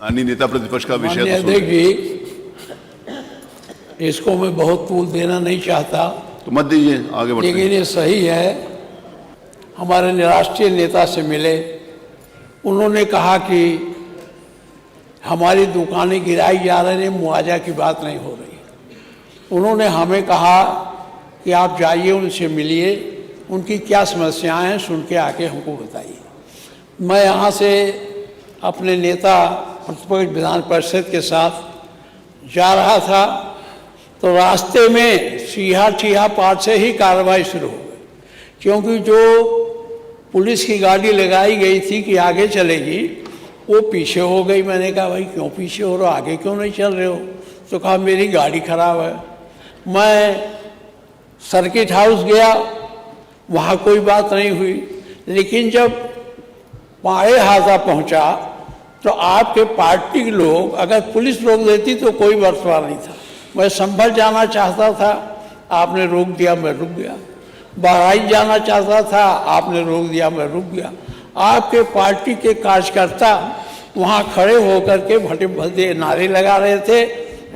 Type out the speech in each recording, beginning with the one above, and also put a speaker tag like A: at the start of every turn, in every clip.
A: अन्य नेता प्रतिपक्ष का विषय
B: माननीय अध्यक्ष जी, इसको मैं बहुत तूल देना नहीं चाहता,
A: तो मत दीजिए, आगे बढ़ते
B: लेकिन ये सही है। हमारे राष्ट्रीय नेता से मिले, उन्होंने कहा कि हमारी दुकानें गिराई जा रही हैं, मुआवजा की बात नहीं हो रही। उन्होंने हमें कहा कि आप जाइए, उनसे मिलिए, उनकी क्या समस्याएं हैं सुन के आके हमको बताइए। मैं यहाँ से अपने नेता प्रतिपक्ष विधान परिषद के साथ जा रहा था, तो रास्ते में सीहा पार से ही कार्रवाई शुरू हो गई, क्योंकि जो पुलिस की गाड़ी लगाई गई थी कि आगे चलेगी, वो पीछे हो गई। मैंने कहा भाई क्यों पीछे हो रहे हो, आगे क्यों नहीं चल रहे हो? तो कहा मेरी गाड़ी खराब है। मैं सर्किट हाउस गया, वहाँ कोई बात नहीं हुई, लेकिन जब पाए हाथा पहुँचा तो आपके पार्टी के लोग, अगर पुलिस रोक देती तो कोई बर्ताव नहीं था। मैं संभल जाना चाहता था, आपने रोक दिया, मैं रुक गया। बहराइच जाना चाहता था, आपने रोक दिया, मैं रुक गया। आपके पार्टी के कार्यकर्ता वहाँ खड़े होकर के भटे भटे नारे लगा रहे थे,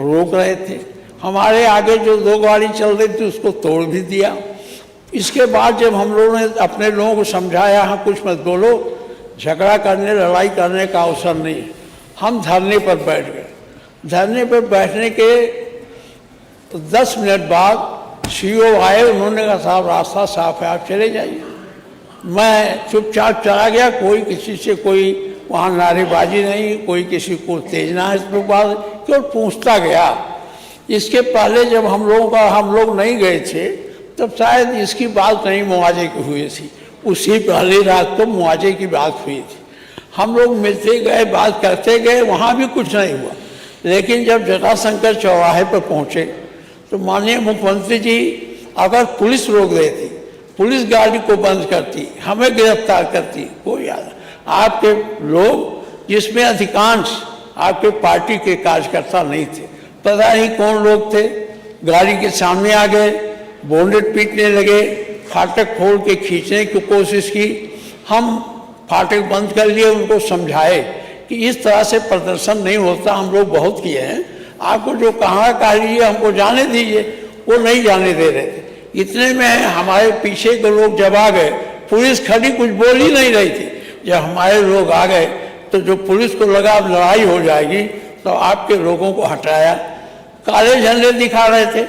B: रोक रहे थे। हमारे आगे जो दो गाड़ी चल रही थी उसको तोड़ भी दिया। इसके बाद जब हम लोगों ने अपने लोगों को समझाया, हाँ कुछ मत बोलो, झगड़ा करने लड़ाई करने का अवसर नहीं है, हम धरने पर बैठ गए। धरने पर बैठने के 10 मिनट बाद सीओ आए, उन्होंने कहा साहब रास्ता साफ है, आप चले जाइए। मैं चुपचाप चला गया, कोई किसी से कोई वहाँ नारेबाजी नहीं, कोई किसी को तेजना इस बात क्यों पूछता गया। इसके पहले जब हम लोग नहीं गए थे, तब शायद इसकी बात नहीं मुआवजे की हुई थी। उसी पहली रात को मुआवजे की बात हुई थी। हम लोग मिलते गए, बात करते गए, वहाँ भी कुछ नहीं हुआ। लेकिन जब जटाशंकर चौराहे पर पहुँचे तो माननीय मुख्यमंत्री जी, अगर पुलिस रोक देती, पुलिस गाड़ी को बंद करती, हमें गिरफ्तार करती, कोई याद। आपके लोग, जिसमें अधिकांश आपके पार्टी के कार्यकर्ता नहीं थे, पता नहीं कौन लोग थे, गाड़ी के सामने आ गए, बोनेट पीटने लगे, फाटक खोल के खींचने की कोशिश की। हम फाटक बंद कर लिए, उनको समझाए कि इस तरह से प्रदर्शन नहीं होता, हम लोग बहुत किए हैं, आपको जो कहा लीजिए, हमको जाने दीजिए। वो नहीं जाने दे रहे थे। इतने में हमारे पीछे के लोग जब आ गए, पुलिस खड़ी कुछ बोल ही नहीं रही थी। जब हमारे लोग आ गए तो जो पुलिस को लगा अब लड़ाई हो जाएगी, तो आपके लोगों को हटाया। काले झंडे दिखा रहे थे,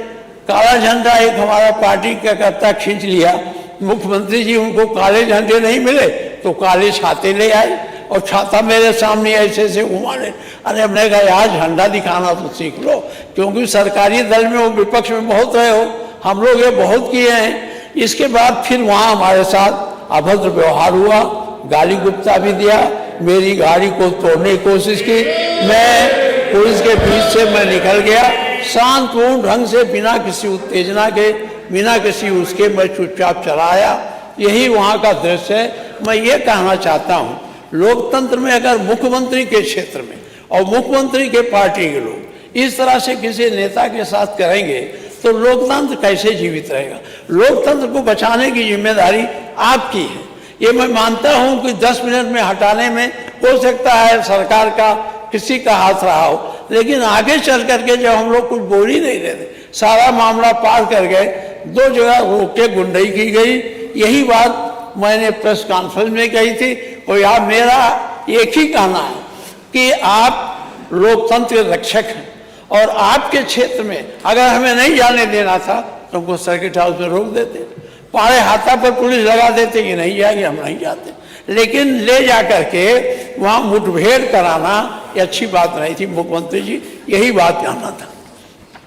B: काला झंडा एक हमारा पार्टी का करता खींच लिया। मुख्यमंत्री जी उनको काले झंडे नहीं मिले तो काले छाते ले आए, और छाता मेरे सामने ऐसे से घुमाने। अरे हमने कहा यार झंडा दिखाना तो सीख लो, क्योंकि सरकारी दल में वो विपक्ष में बहुत रहे हो, हम लोग ये बहुत किए हैं। इसके बाद फिर वहाँ हमारे साथ अभद्र व्यवहार हुआ, गाली गुप्ता भी दिया, मेरी गाड़ी को तोड़ने की कोशिश की। मैं पुलिस के बीच से मैं निकल गया, शांतपूर्ण ढंग से, बिना किसी उत्तेजना के, बिना किसी उसके, मैं चुपचाप चला आया। यही वहाँ का दृश्य है। मैं ये कहना चाहता हूँ, लोकतंत्र में अगर मुख्यमंत्री के क्षेत्र में और मुख्यमंत्री के पार्टी के लोग इस तरह से किसी नेता के साथ करेंगे तो लोकतंत्र कैसे जीवित रहेगा? लोकतंत्र को बचाने की जिम्मेदारी आपकी है। ये मैं मानता हूं कि 10 मिनट में हटाने में हो सकता है सरकार का किसी का हाथ रहा हो, लेकिन आगे चल करके जब हम लोग कुछ बोल ही नहीं रहे थे, सारा मामला पार कर गए, 2 जगह रोक के गुंडाई की गई। यही बात मैंने प्रेस कॉन्फ्रेंस में कही थी। और यार मेरा एक ही कहना है कि आप लोकतंत्र के रक्षक हैं, और आपके क्षेत्र में अगर हमें नहीं जाने देना था तो हमको सर्किट हाउस में रोक देते, पाड़े हाथा पर पुलिस लगा देते कि नहीं जाएंगे, हम नहीं जाते। लेकिन ले जा करके वहाँ मुठभेड़ कराना ये अच्छी बात नहीं थी। मुख्यमंत्री जी, यही बात कहना था।